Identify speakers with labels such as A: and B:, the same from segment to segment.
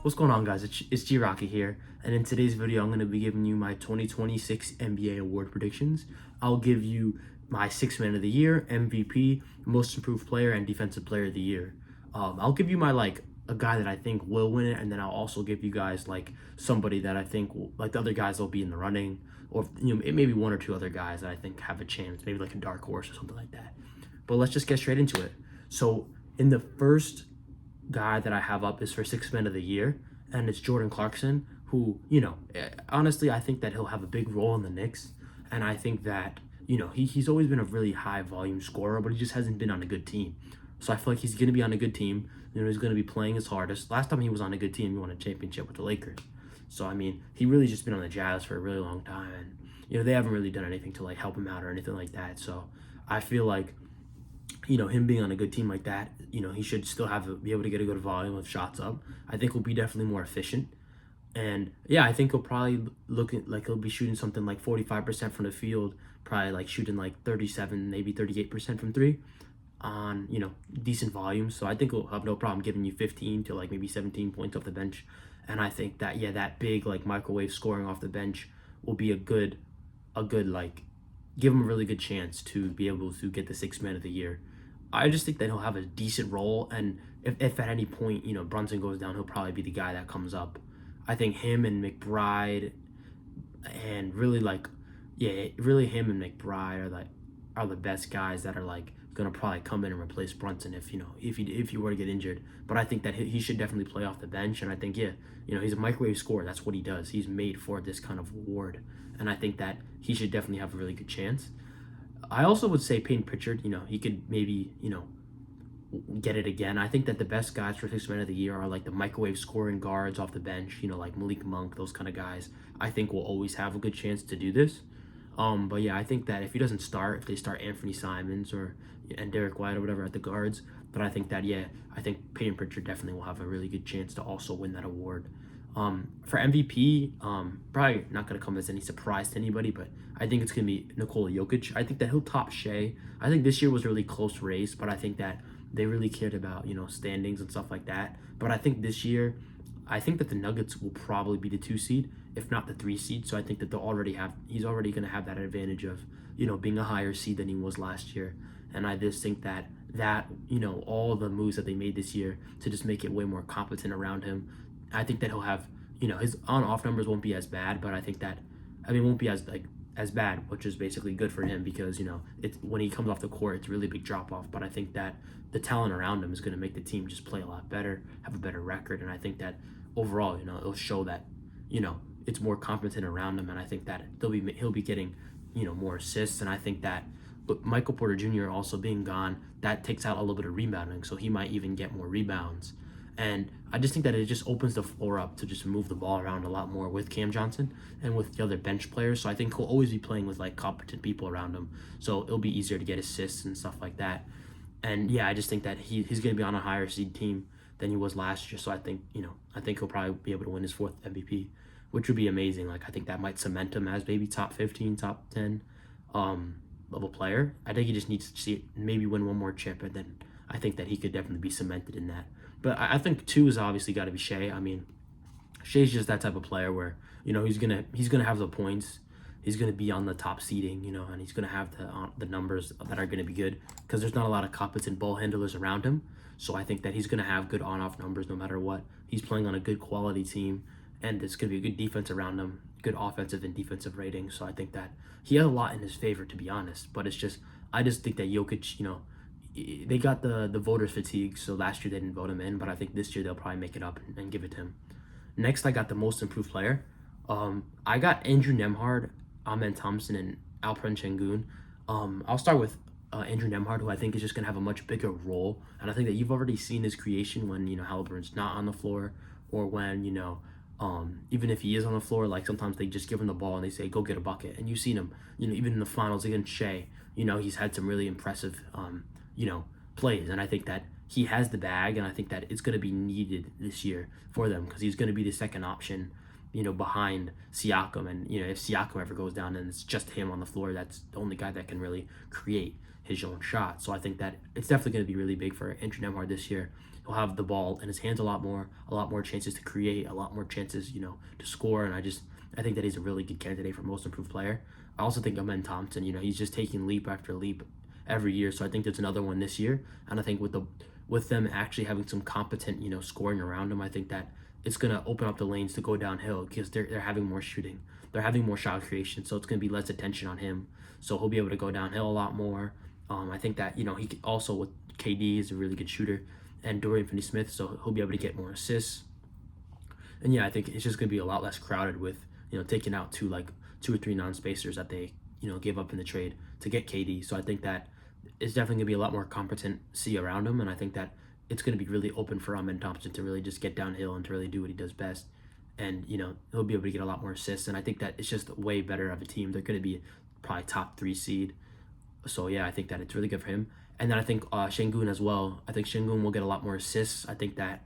A: What's going on, guys? It's G-Rocky here, and in today's video I'm going to be giving you my 2026 NBA award predictions. I'll give you my 6th man of the year, MVP, most improved player, and defensive player of the year. I'll give you my a guy that I think will win it, and then I'll also give you guys somebody that I think the other guys will be in the running, or maybe one or two other guys that I think have a chance, maybe like a dark horse or something like that. But let's just get straight into it. So in the first guy that I have up is for 6th man of the year, and it's Jordan Clarkson, who, honestly, I think that he'll have a big role in the Knicks. And I think that, he's always been a really high volume scorer, but he just hasn't been on a good team. So I feel like he's going to be on a good team. He's going to be playing his hardest. Last time he was on a good team, he won a championship with the Lakers. So, I mean, he really just been on the Jazz for a really long time. And, they haven't really done anything to, help him out or anything like that. So I feel like him being on a good team like that, he should still be able to get a good volume of shots up. I think he'll be definitely more efficient. And yeah, I think he'll probably he'll be shooting something like 45% from the field, probably shooting 37, maybe 38% from three on, decent volumes. So I think he'll have no problem giving you 15 to maybe 17 points off the bench. And I think that, yeah, that big microwave scoring off the bench will be a good give him a really good chance to be able to get the 6th man of the year. I just think that he'll have a decent role, and if at any point, Brunson goes down, he'll probably be the guy that comes up. I think him and McBride, and really him and McBride are the best guys that are gonna probably come in and replace Brunson if he were to get injured. But I think that he should definitely play off the bench, and I think he's a microwave scorer. That's what he does. He's made for this kind of award, and I think that he should definitely have a really good chance. I also would say Payton Pritchard, he could maybe, get it again. I think that the best guys for 6th man of the year are the microwave scoring guards off the bench, like Malik Monk, those kind of guys. I think will always have a good chance to do this. But yeah, I think that if he doesn't start, if they start Anthony Simons and Derek White or whatever at the guards, but I think that, yeah, I think Payton Pritchard definitely will have a really good chance to also win that award. For MVP, probably not going to come as any surprise to anybody, but I think it's going to be Nikola Jokic. I think that he'll top Shea. I think this year was a really close race, but I think that they really cared about, standings and stuff like that. But I think this year, I think that the Nuggets will probably be the 2 seed, if not the 3 seed. So I think that he's already going to have that advantage of, being a higher seed than he was last year. And I just think that, all the moves that they made this year to just make it way more competent around him, I think that he'll have, his on-off numbers won't be as bad, but I think that, won't be as bad, which is basically good for him because, it's when he comes off the court, it's really a big drop-off. But I think that the talent around him is going to make the team just play a lot better, have a better record, and I think that overall, it'll show that, it's more competent around him, and I think that he'll be getting, more assists, and I think that but Michael Porter Jr. also being gone, that takes out a little bit of rebounding, so he might even get more rebounds. And I just think that it just opens the floor up to just move the ball around a lot more with Cam Johnson and with the other bench players. So I think he'll always be playing with competent people around him. So it'll be easier to get assists and stuff like that. And yeah, I just think that he's going to be on a higher seed team than he was last year. So I think, I think he'll probably be able to win his 4th MVP, which would be amazing. I think that might cement him as maybe top 15, top 10 level player. I think he just needs to see it, maybe win one more chip, and then I think that he could definitely be cemented in that. But I think 2 is obviously got to be Shea. Shea's just that type of player where he's gonna have the points, he's gonna be on the top seeding, and he's gonna have the numbers that are gonna be good because there's not a lot of competent ball handlers around him. So I think that he's gonna have good on-off numbers no matter what. He's playing on a good quality team, and there's gonna be a good defense around him, good offensive and defensive rating. So I think that he has a lot in his favor, to be honest. But I just think that Jokic, they got the voters fatigue, so last year they didn't vote him in, but I think this year they'll probably make it up and give it to him. Next, I got the most improved player. I got Andrew Nembhard, Amen Thompson, and Alperen Sengun. I'll start with Andrew Nembhard, who I think is just going to have a much bigger role, and I think that you've already seen his creation when, Halliburton's not on the floor, or when, even if he is on the floor, sometimes they just give him the ball and they say, go get a bucket, and you've seen him, even in the finals against Shea, he's had some really impressive, plays. And I think that he has the bag, and I think that it's going to be needed this year for them because he's going to be the second option behind Siakam. And if Siakam ever goes down and it's just him on the floor, that's the only guy that can really create his own shot. So I think that it's definitely going to be really big for Andrew Nembhard this year. He'll have the ball in his hands a lot more chances to create, a lot more chances, to score. And I think that he's a really good candidate for most improved player. I also think Amen Thompson, he's just taking leap after leap every year. So I think there's another one this year. And I think with them actually having some competent, scoring around him, I think that it's going to open up the lanes to go downhill because they're having more shooting. They're having more shot creation. So it's going to be less attention on him. So he'll be able to go downhill a lot more. I think that, he can also, with KD, is a really good shooter, and Dorian Finney-Smith, so he'll be able to get more assists. And yeah, I think it's just going to be a lot less crowded with, taking out two or three non-spacers that they, gave up in the trade to get KD. So I think that it's definitely going to be a lot more competency around him, and I think that it's going to be really open for Amen Thompson to really just get downhill and to really do what he does best. And, he'll be able to get a lot more assists, and I think that it's just way better of a team. They're going to be probably top 3 seed. So yeah, I think that it's really good for him. And then I think Şengün as well. I think Şengün will get a lot more assists. I think that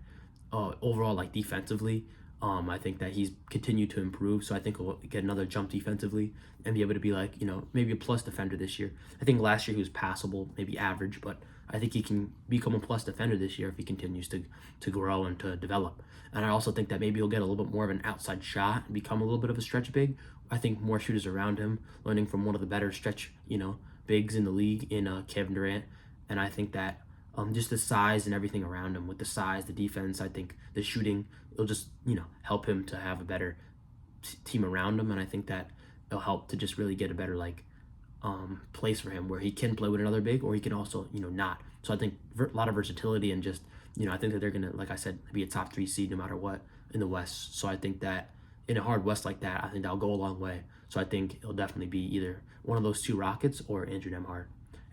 A: overall, defensively, I think that he's continued to improve. So I think he'll get another jump defensively and be able to be maybe a plus defender this year. I think last year he was passable, maybe average, but I think he can become a plus defender this year if he continues to grow and to develop. And I also think that maybe he'll get a little bit more of an outside shot and become a little bit of a stretch big. I think more shooters around him, learning from one of the better stretch, bigs in the league in Kevin Durant. And I think that just the size and everything around him, with the size, the defense, I think the shooting, it'll just, help him to have a better team around him. And I think that it'll help to just really get a better, place for him where he can play with another big, or he can also, not. So I think a lot of versatility, and just, I think that they're going to, like I said, be a top 3 seed no matter what in the West. So I think that in a hard West like that, I think that'll go a long way. So I think it'll definitely be either one of those 2 Rockets or Andrew Nembhard.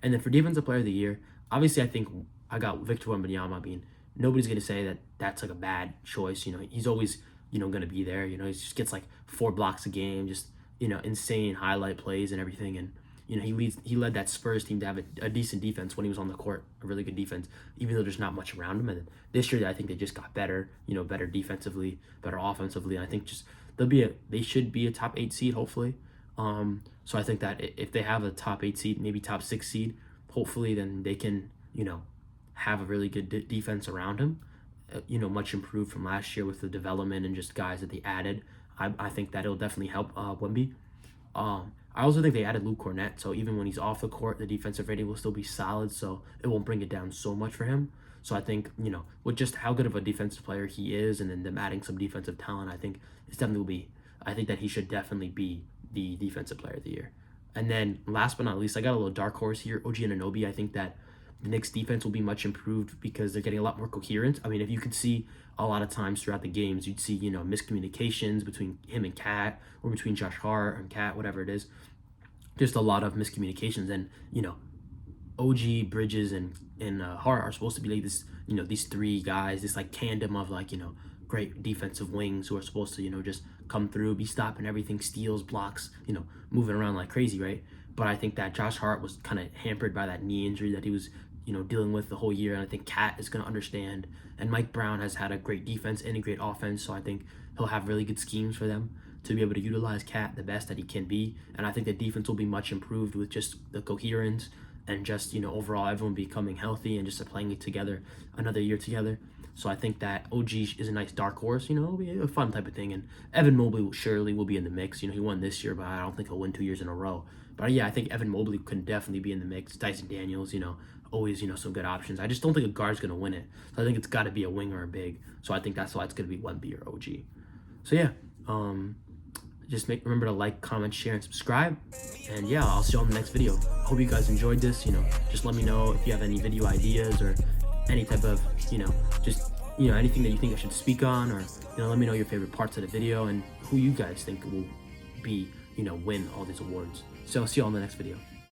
A: And then for Defensive Player of the Year, obviously I think I got Victor Wembanyama. I mean, nobody's going to say that that's a bad choice. He's always, going to be there. He just gets 4 blocks a game, just, insane highlight plays and everything. And, he led that Spurs team to have a decent defense when he was on the court, a really good defense, even though there's not much around him. And this year, I think they just got better, better defensively, better offensively. And I think just they should be a top 8 seed, hopefully. So I think that if they have a top 8 seed, maybe top 6 seed, hopefully then they can, have a really good defense around him, much improved from last year with the development and just guys that they added. I think that it'll definitely help Wemby. I also think they added Luke Cornett, so even when he's off the court, the defensive rating will still be solid, so it won't bring it down so much for him. So I think, with just how good of a defensive player he is, and then them adding some defensive talent, I think I think that he should definitely be the Defensive Player of the Year. And then last but not least, I got a little dark horse here, OG Anunoby. I think that the Knicks defense will be much improved because they're getting a lot more coherent. I mean, if you could see a lot of times throughout the games, you'd see, miscommunications between him and Cat, or between Josh Hart and Cat, whatever it is. Just a lot of miscommunications. And, OG, Bridges, and Hart are supposed to be this, these 3 guys, this tandem of great defensive wings who are supposed to, just come through, be stopping everything, steals, blocks, moving around like crazy, right? But I think that Josh Hart was kind of hampered by that knee injury that he was, dealing with the whole year. And I think Cat is going to understand. And Mike Brown has had a great defense and a great offense. So I think he'll have really good schemes for them to be able to utilize Cat the best that he can be. And I think the defense will be much improved with just the coherence and just, overall everyone becoming healthy and just playing it together another year together. So I think that OG is a nice dark horse, it'll be a fun type of thing. And Evan Mobley surely will be in the mix. He won this year, but I don't think he'll win 2 years in a row. But yeah, I think Evan Mobley could definitely be in the mix. Dyson Daniels, always, some good options. I just don't think a guard's going to win it. So I think it's got to be a wing or a big. So I think that's why it's going to be Wemby or OG. So yeah, just remember to like, comment, share, and subscribe. And yeah, I'll see you on the next video. Hope you guys enjoyed this. Just let me know if you have any video ideas or any type of, just, anything that you think I should speak on, or, let me know your favorite parts of the video and who you guys think will be, win all these awards. So I'll see you all in the next video.